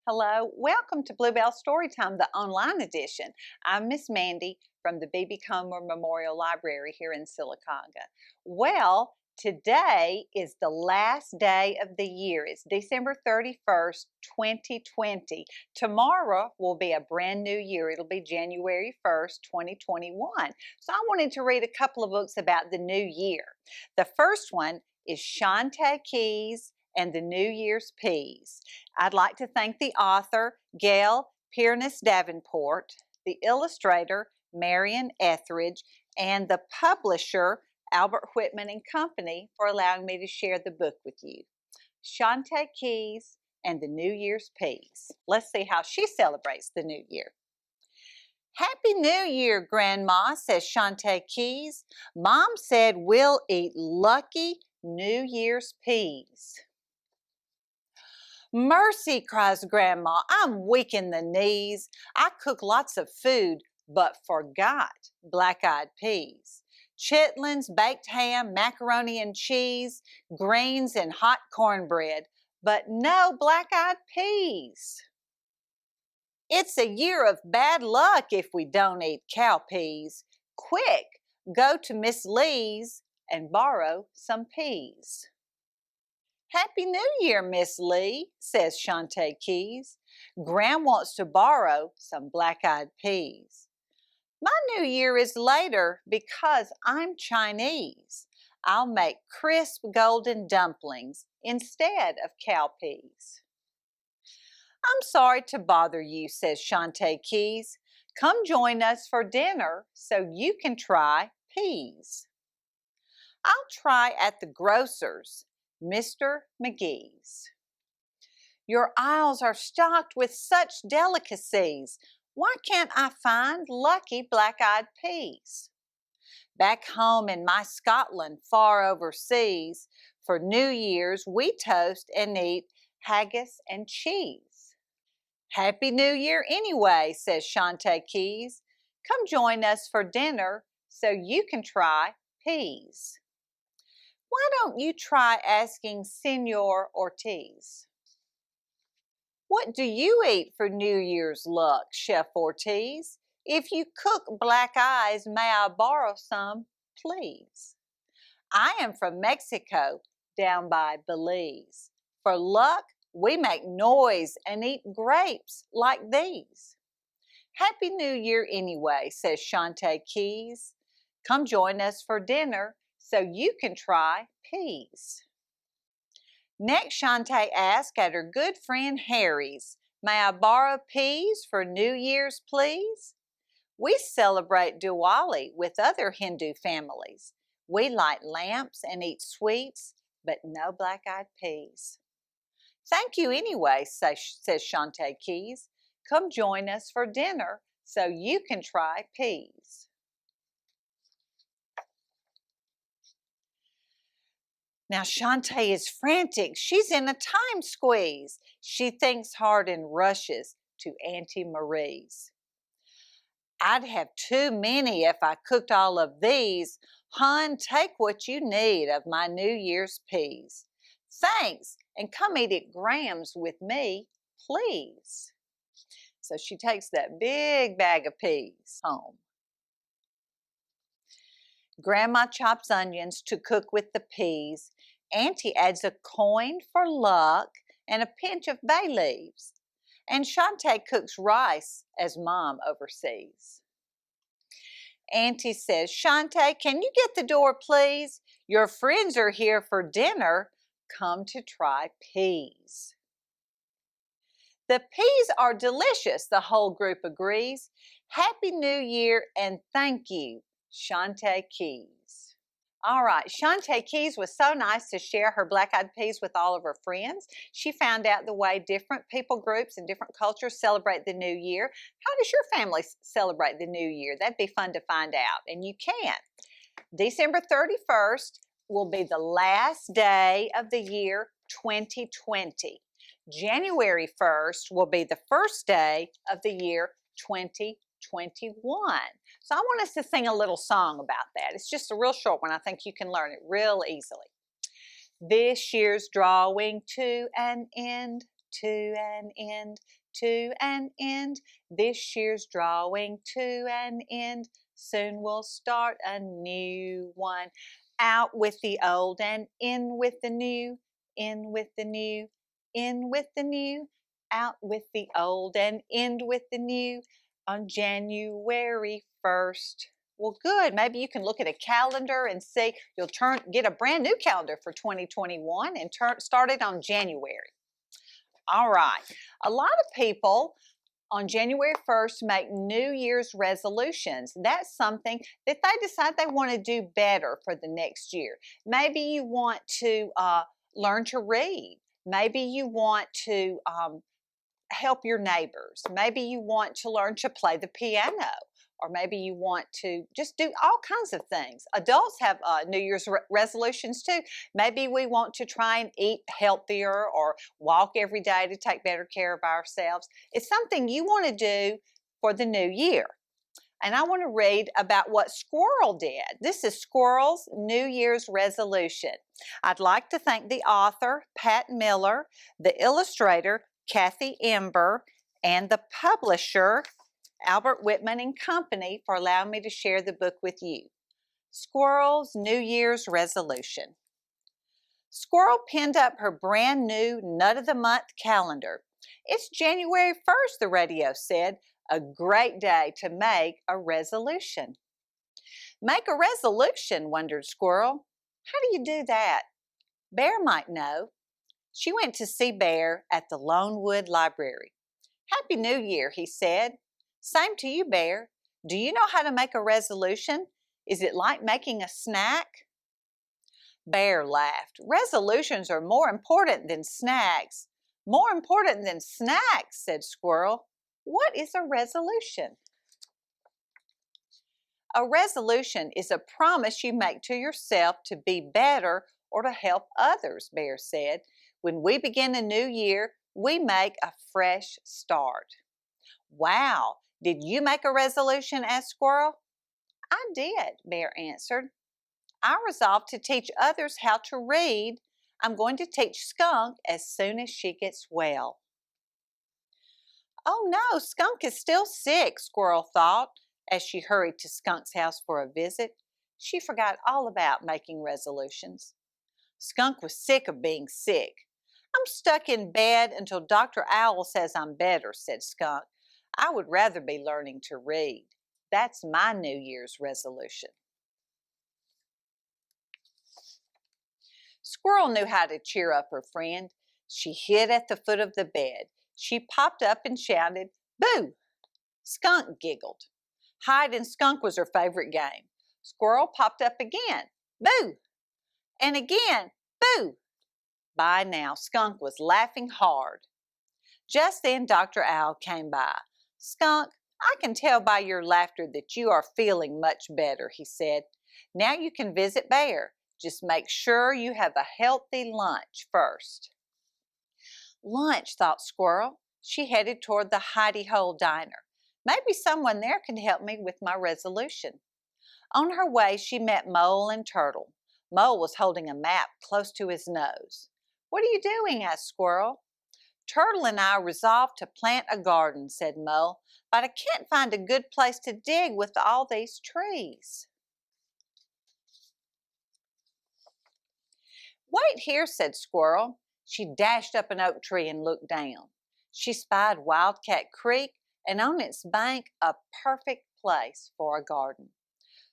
Hello, welcome to Bluebell Storytime, the online edition. I'm Miss Mandi from the B.B. Comer Memorial Library here in Sylacauga. Well, today is the last day of the year. It's December 31st, 2020. Tomorrow will be a brand new year. It'll be January 1st, 2021. So I wanted to read a couple of books about the new year. The first one is Shantae and the New Year's Peas. I'd like to thank the author, Gail Piernas-Davenport, the illustrator, Marion Etheridge, and the publisher, Albert Whitman and Company, for allowing me to share the book with you. Shantae Keys and the New Year's Peas. Let's see how she celebrates the new year. Happy New Year, Grandma, says Shantae Keys. Mom said we'll eat lucky New Year's peas. Mercy, cries Grandma, I'm weak in the knees. I cook lots of food, but forgot black-eyed peas. Chitlins, baked ham, macaroni and cheese, greens and hot cornbread, but no black-eyed peas. It's a year of bad luck if we don't eat cow peas. Quick, go to Miss Lee's and borrow some peas. Happy New Year, Miss Lee, says Shantae Keys. Gran wants to borrow some black-eyed peas. My New Year is later because I'm Chinese. I'll make crisp golden dumplings instead of cow peas. I'm sorry to bother you, says Shantae Keys. Come join us for dinner so you can try peas. I'll try at the grocer's, Mr. McGee's. Your aisles are stocked with such delicacies. Why can't I find lucky black-eyed peas? Back home in my Scotland, far overseas, for New Year's we toast and eat haggis and cheese. Happy New Year anyway, says Shantae Keys. Come join us for dinner so you can try peas. Why don't you try asking Senor Ortiz? What do you eat for New Year's luck, Chef Ortiz? If you cook black eyes, may I borrow some, please? I am from Mexico, down by Belize. For luck, we make noise and eat grapes like these. Happy New Year anyway, says Shantae Keys. Come join us for dinner so you can try peas. Next, Shantae asked at her good friend Harry's, may I borrow peas for New Year's, please? We celebrate Diwali with other Hindu families. We light lamps and eat sweets, but no black-eyed peas. Thank you anyway, says Shantae Keys. Come join us for dinner so you can try peas. Now Shantae is frantic. She's in a time squeeze. She thinks hard and rushes to Auntie Marie's. I'd have too many if I cooked all of these. Hon, take what you need of my New Year's peas. Thanks, and come eat at Graham's with me, please. So she takes that big bag of peas home. Grandma chops onions to cook with the peas. Auntie adds a coin for luck and a pinch of bay leaves. And Shantae cooks rice as Mom oversees. Auntie says, Shantae, can you get the door, please? Your friends are here for dinner. Come to try peas. The peas are delicious, the whole group agrees. Happy New Year and thank you, Shantae Keys. All right, Shantae Keys was so nice to share her black-eyed peas with all of her friends. She found out the way different people groups and different cultures celebrate the new year. How does your family celebrate the new year? That'd be fun to find out, and you can. December 31st will be the last day of the year 2020. January 1st will be the first day of the year 2021. So I want us to sing a little song about that. It's just a real short one. I think you can learn it real easily. This year's drawing to an end. to an end, to an end. This year's drawing to an end. Soon we'll start a new one. Out with the old and in with the new, in with the new, in with the new. Out with the old and end with the new on January 1st. Well, good. Maybe you can look at a calendar and see you'll get a brand new calendar for 2021 and start it on January. All right. A lot of people on January 1st make New Year's resolutions. That's something that they decide they want to do better for the next year. Maybe you want to learn to read. Maybe you want to help your neighbors. Maybe you want to learn to play the piano. Or maybe you want to just do all kinds of things. Adults have New Year's resolutions too. Maybe we want to try and eat healthier or walk every day to take better care of ourselves. It's something you want to do for the new year. And I want to read about what Squirrel did. This is Squirrel's New Year's resolution. I'd like to thank the author, Pat Miller, the illustrator, Kathy Ember, and the publisher, Albert Whitman and Company, for allowing me to share the book with you. Squirrel's New Year's resolution. Squirrel pinned up her brand new Nut of the Month calendar. It's January 1st, the radio said. A great day to make a resolution. Make a resolution, wondered Squirrel. How do you do that? Bear might know. She went to see Bear at the Lonewood Library. Happy New Year, he said. Same to you, Bear. Do you know how to make a resolution? Is it like making a snack? Bear laughed. Resolutions are more important than snacks. More important than snacks, said Squirrel. What is a resolution? A resolution is a promise you make to yourself to be better or to help others, Bear said. When we begin a new year, we make a fresh start. Wow! Did you make a resolution? Asked Squirrel. I did, Bear answered. I resolved to teach others how to read. I'm going to teach Skunk as soon as she gets well. Oh no, Skunk is still sick, Squirrel thought as she hurried to Skunk's house for a visit. She forgot all about making resolutions. Skunk was sick of being sick. I'm stuck in bed until Dr. Owl says I'm better, said Skunk. I would rather be learning to read. That's my New Year's resolution. Squirrel knew how to cheer up her friend. She hid at the foot of the bed. She popped up and shouted, "Boo!" Skunk giggled. Hide and skunk was her favorite game. Squirrel popped up again. "Boo!" And again, "Boo!" By now, Skunk was laughing hard. Just then, Dr. Owl came by. "Skunk, I can tell by your laughter that you are feeling much better," he said. "Now you can visit Bear. Just make sure you have a healthy lunch first." Lunch, thought Squirrel. She headed toward the hidey-hole diner. Maybe someone there can help me with my resolution. On her way, she met Mole and Turtle. Mole was holding a map close to his nose. "What are you doing?" asked Squirrel. "Turtle and I resolved to plant a garden," said Mole, "but I can't find a good place to dig with all these trees." "Wait here," said Squirrel. She dashed up an oak tree and looked down. She spied Wildcat Creek and on its bank a perfect place for a garden.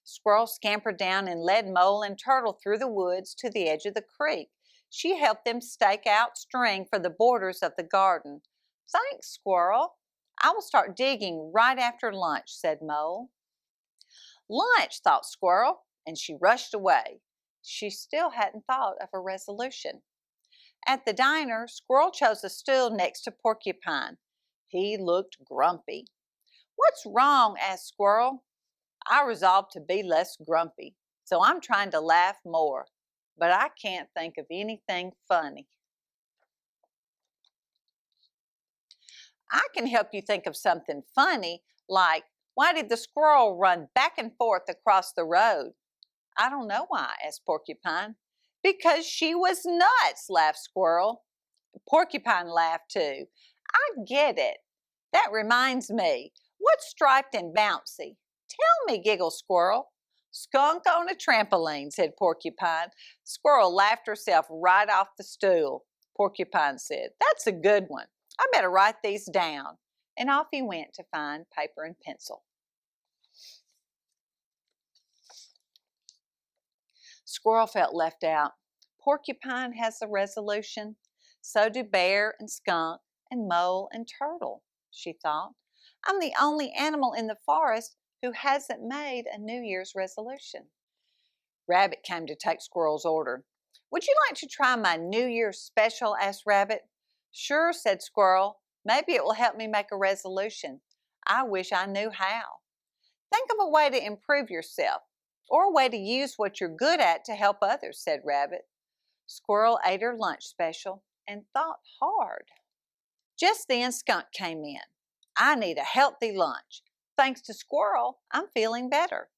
Squirrel scampered down and led Mole and Turtle through the woods to the edge of the creek. She helped them stake out string for the borders of the garden. "Thanks, Squirrel. I will start digging right after lunch," said Mole. Lunch, thought Squirrel, and she rushed away. She still hadn't thought of a resolution. At the diner, Squirrel chose a stool next to Porcupine. He looked grumpy. "What's wrong?" asked Squirrel. "I resolved to be less grumpy, so I'm trying to laugh more, but I can't think of anything funny." I can help you think of something funny, like, why did the squirrel run back and forth across the road? "I don't know why," asked Porcupine. "Because she was nuts," laughed Squirrel. Porcupine laughed too. I get it. That reminds me, what's striped and bouncy? Tell me, giggled Squirrel. Skunk on a trampoline, said Porcupine. Squirrel laughed herself right off the stool. Porcupine said, that's a good one. I better write these down. And off he went to find paper and pencil. Squirrel felt left out. Porcupine has a resolution. So do Bear and Skunk and Mole and Turtle, she thought. I'm the only animal in the forest who hasn't made a New Year's resolution. Rabbit came to take Squirrel's order. Would you like to try my New Year's special? Asked Rabbit. Sure, said Squirrel. Maybe it will help me make a resolution. I wish I knew how. Think of a way to improve yourself, or a way to use what you're good at to help others, said Rabbit. Squirrel ate her lunch special and thought hard. Just then Skunk came in. I need a healthy lunch. Thanks to Squirrel, I'm feeling better.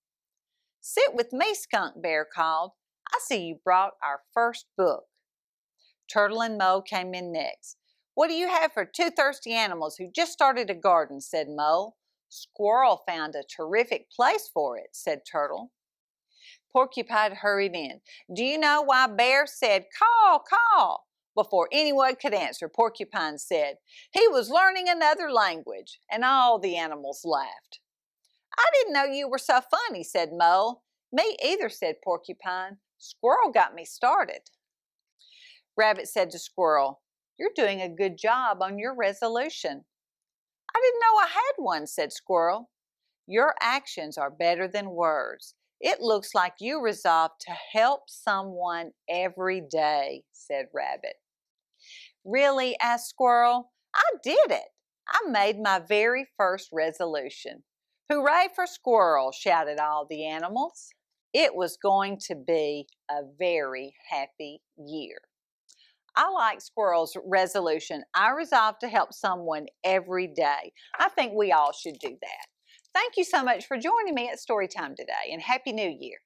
Sit with me, Skunk Bear called. I see you brought our first book. Turtle and Mole came in next. What do you have for two thirsty animals who just started a garden? Said Mole. Squirrel found a terrific place for it, said Turtle. Porcupine hurried in. Do you know why Bear said, call, call? Before anyone could answer, Porcupine said, he was learning another language, and all the animals laughed. I didn't know you were so funny, said Mole. Me either, said Porcupine. Squirrel got me started. Rabbit said to Squirrel, you're doing a good job on your resolution. I didn't know I had one, said Squirrel. Your actions are better than words. It looks like you resolved to help someone every day, said Rabbit. Really? Asked Squirrel. I did it. I made my very first resolution. Hooray for Squirrel, shouted all the animals. It was going to be a very happy year. I like Squirrel's resolution. I resolve to help someone every day. I think we all should do that. Thank you so much for joining me at Storytime today, and Happy New Year.